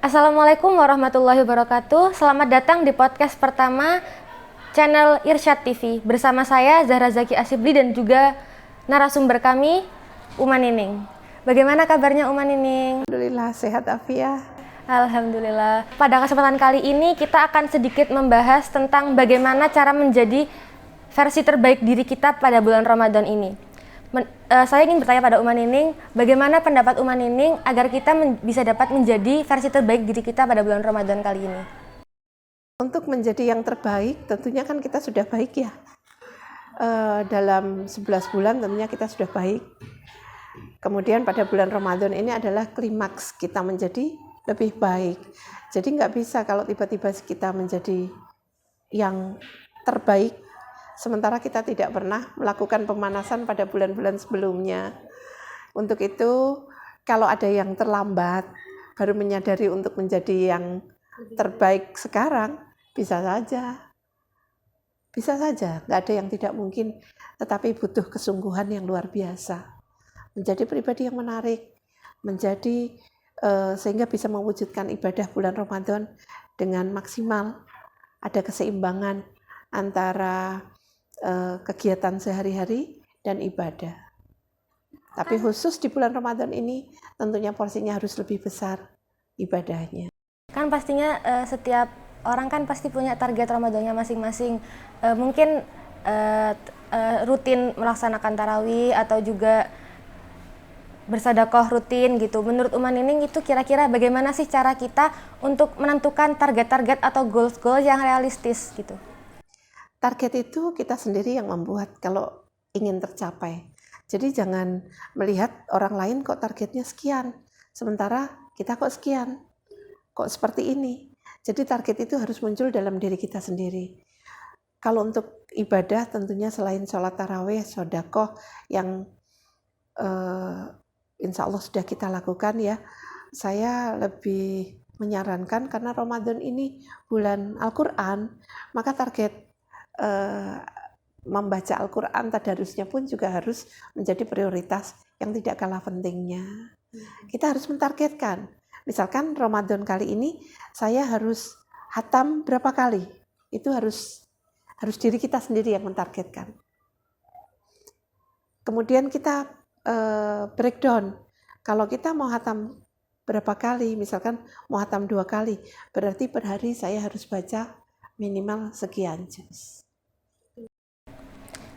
Assalamualaikum warahmatullahi wabarakatuh. Selamat datang di podcast pertama channel Irsyad TV. Bersama saya Zahra Zaki Asibli dan juga narasumber kami Uma Nining. Bagaimana kabarnya Uma Nining? Alhamdulillah sehat afiah. Alhamdulillah. Pada kesempatan kali ini kita akan sedikit membahas tentang bagaimana cara menjadi versi terbaik diri kita pada bulan Ramadan ini. Saya ingin bertanya pada Uma Nining, bagaimana pendapat Uma Nining agar kita bisa dapat menjadi versi terbaik diri kita pada bulan Ramadan kali ini? Untuk menjadi yang terbaik, tentunya kan kita sudah baik ya. Dalam 11 bulan tentunya kita sudah baik. Kemudian pada bulan Ramadan ini adalah klimaks kita menjadi lebih baik. Jadi nggak bisa kalau tiba-tiba kita menjadi yang terbaik, sementara kita tidak pernah melakukan pemanasan pada bulan-bulan sebelumnya. Untuk itu, kalau ada yang terlambat, baru menyadari untuk menjadi yang terbaik sekarang, bisa saja. Bisa saja, nggak ada yang tidak mungkin, tetapi butuh kesungguhan yang luar biasa. Menjadi pribadi yang menarik, sehingga bisa mewujudkan ibadah bulan Ramadan dengan maksimal, ada keseimbangan antara kegiatan sehari-hari dan ibadah. Tapi khusus di bulan Ramadan ini tentunya porsinya harus lebih besar ibadahnya. Kan pastinya setiap orang kan pasti punya target Ramadannya masing-masing. Mungkin rutin melaksanakan tarawih atau juga bersedekah rutin gitu. Menurut Uma Nining itu kira-kira bagaimana sih cara kita untuk menentukan target-target atau goals-goals yang realistis gitu? Target itu kita sendiri yang membuat kalau ingin tercapai. Jadi jangan melihat orang lain kok targetnya sekian, sementara kita kok sekian, kok seperti ini. Jadi target itu harus muncul dalam diri kita sendiri. Kalau untuk ibadah tentunya selain sholat tarawih, sedekah yang insya Allah sudah kita lakukan ya, saya lebih menyarankan karena Ramadan ini bulan Al-Quran, maka target membaca Al-Quran tadarusnya pun juga harus menjadi prioritas yang tidak kalah pentingnya. Kita harus mentargetkan, misalkan Ramadan kali ini saya harus hatam berapa kali, itu harus diri kita sendiri yang mentargetkan. Kemudian kita breakdown, kalau kita mau hatam berapa kali, misalkan mau hatam 2 kali, berarti per hari saya harus baca minimal sekian juz.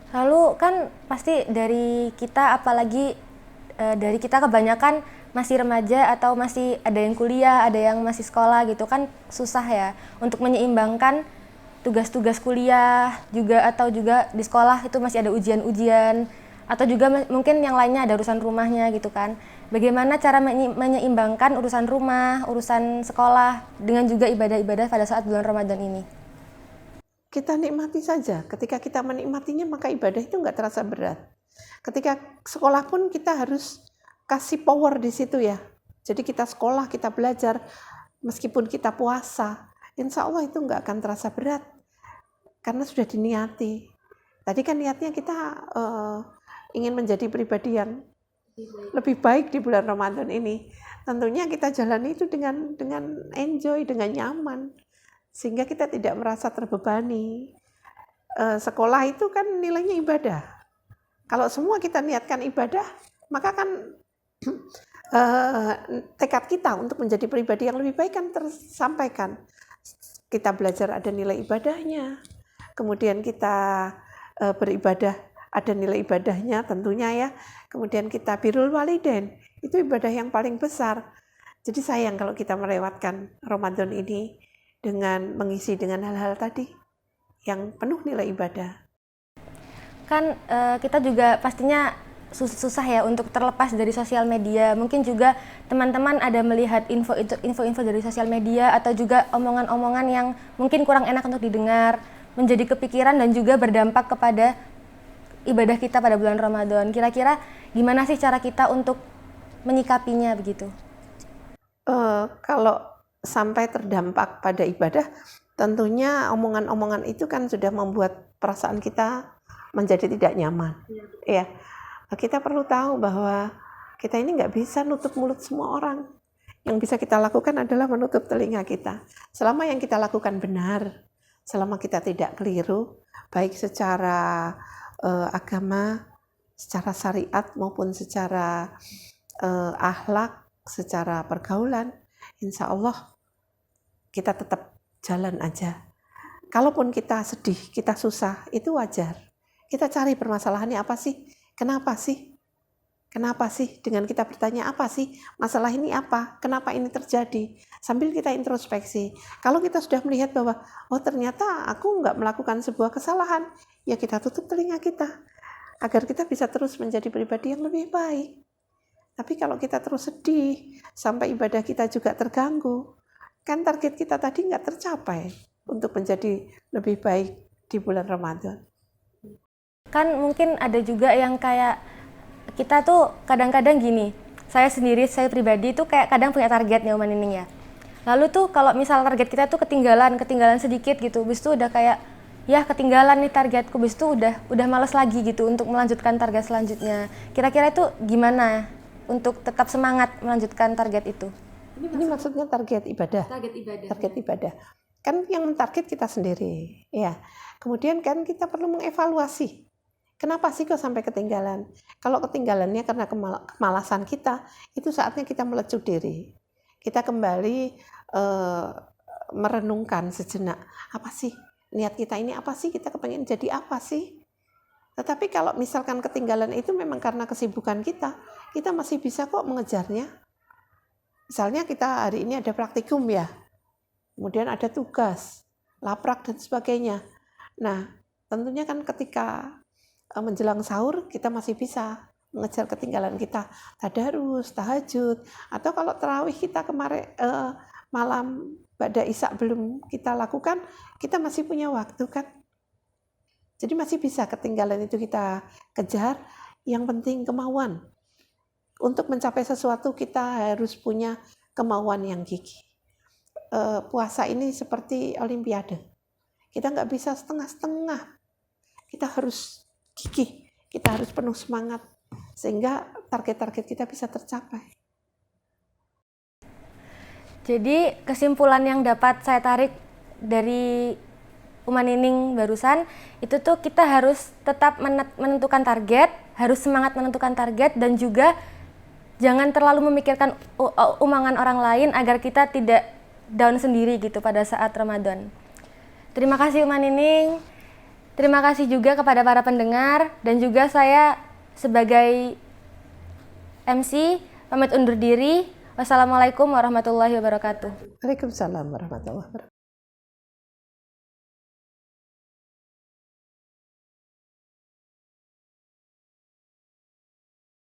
Lalu kan pasti dari kita, apalagi dari kita kebanyakan masih remaja atau masih ada yang kuliah, ada yang masih sekolah gitu kan, susah ya untuk menyeimbangkan tugas-tugas kuliah juga atau juga di sekolah itu masih ada ujian-ujian atau juga mungkin yang lainnya ada urusan rumahnya gitu kan. Bagaimana cara menyeimbangkan urusan rumah, urusan sekolah dengan juga ibadah-ibadah pada saat bulan Ramadan ini? Kita nikmati saja. Ketika kita menikmatinya, maka ibadah itu nggak terasa berat. Ketika sekolah pun kita harus kasih power di situ ya. Jadi kita sekolah, kita belajar, meskipun kita puasa, insya Allah itu nggak akan terasa berat. Karena sudah diniati. Tadi kan niatnya kita ingin menjadi pribadi yang lebih baik di bulan Ramadan ini. Tentunya kita jalani itu dengan enjoy, dengan nyaman. Sehingga kita tidak merasa terbebani. Sekolah itu kan nilainya ibadah. Kalau semua kita niatkan ibadah, maka kan tekad kita untuk menjadi pribadi yang lebih baik kan tersampaikan. Kita belajar ada nilai ibadahnya, kemudian kita beribadah ada nilai ibadahnya tentunya ya. Kemudian kita birrul walidain, itu ibadah yang paling besar. Jadi sayang kalau kita melewatkan Ramadan ini dengan mengisi dengan hal-hal tadi yang penuh nilai ibadah. Kan kita juga pastinya susah ya untuk terlepas dari sosial media. Mungkin juga teman-teman ada melihat info-info dari sosial media atau juga omongan-omongan yang mungkin kurang enak untuk didengar, menjadi kepikiran dan juga berdampak kepada ibadah kita pada bulan Ramadan. Kira-kira gimana sih cara kita untuk menyikapinya begitu? Kalau sampai terdampak pada ibadah, tentunya omongan-omongan itu kan sudah membuat perasaan kita menjadi tidak nyaman. Ya, kita perlu tahu bahwa kita ini nggak bisa nutup mulut semua orang. Yang bisa kita lakukan adalah menutup telinga kita. Selama yang kita lakukan benar, selama kita tidak keliru, baik secara agama, secara syariat maupun secara akhlak, secara pergaulan, insya Allah kita tetap jalan aja. Kalaupun kita sedih, kita susah, itu wajar. Kita cari permasalahannya apa sih? Kenapa sih? Kenapa sih? Dengan kita bertanya apa sih? Masalah ini apa? Kenapa ini terjadi? Sambil kita introspeksi. Kalau kita sudah melihat bahwa, oh ternyata aku nggak melakukan sebuah kesalahan, ya kita tutup telinga kita. Agar kita bisa terus menjadi pribadi yang lebih baik. Tapi kalau kita terus sedih, sampai ibadah kita juga terganggu, kan target kita tadi nggak tercapai untuk menjadi lebih baik di bulan Ramadan. Kan mungkin ada juga yang kayak kita tuh kadang-kadang gini, saya pribadi tuh kayak kadang punya target nih Oma Nining ya. Lalu tuh kalau misal target kita tuh ketinggalan sedikit gitu, bis itu udah kayak ya ketinggalan nih targetku, bis itu udah males lagi gitu untuk melanjutkan target selanjutnya. Kira-kira itu gimana untuk tetap semangat melanjutkan target itu? Ini maksudnya target ibadah. Target ibadah. Kan yang mentarget kita sendiri, ya. Kemudian kan kita perlu mengevaluasi. Kenapa sih kok sampai ketinggalan? Kalau ketinggalannya karena kemalasan kita, itu saatnya kita melecut diri. Kita kembali merenungkan sejenak. Apa sih niat kita ini? Apa sih kita kepengen jadi apa sih? Tetapi kalau misalkan ketinggalan itu memang karena kesibukan kita masih bisa kok mengejarnya. Misalnya kita hari ini ada praktikum ya, kemudian ada tugas, laprak dan sebagainya. Nah, tentunya kan ketika menjelang sahur kita masih bisa mengejar ketinggalan kita, tadarus, tahajud, atau kalau tarawih kita kemarin malam ba'da isya belum kita lakukan, kita masih punya waktu kan. Jadi masih bisa ketinggalan itu kita kejar, yang penting kemauan. Untuk mencapai sesuatu kita harus punya kemauan yang gigih. Puasa ini seperti olimpiade. Kita nggak bisa setengah-setengah. Kita harus gigih, kita harus penuh semangat sehingga target-target kita bisa tercapai. Jadi kesimpulan yang dapat saya tarik dari Uma Nining barusan itu tuh kita harus tetap menentukan target, harus semangat menentukan target, dan juga jangan terlalu memikirkan omongan orang lain agar kita tidak down sendiri gitu pada saat Ramadan. Terima kasih Uma Nining. Terima kasih juga kepada para pendengar, dan juga saya sebagai MC pamit undur diri. Wassalamualaikum warahmatullahi wabarakatuh. Waalaikumsalam warahmatullahi wabarakatuh.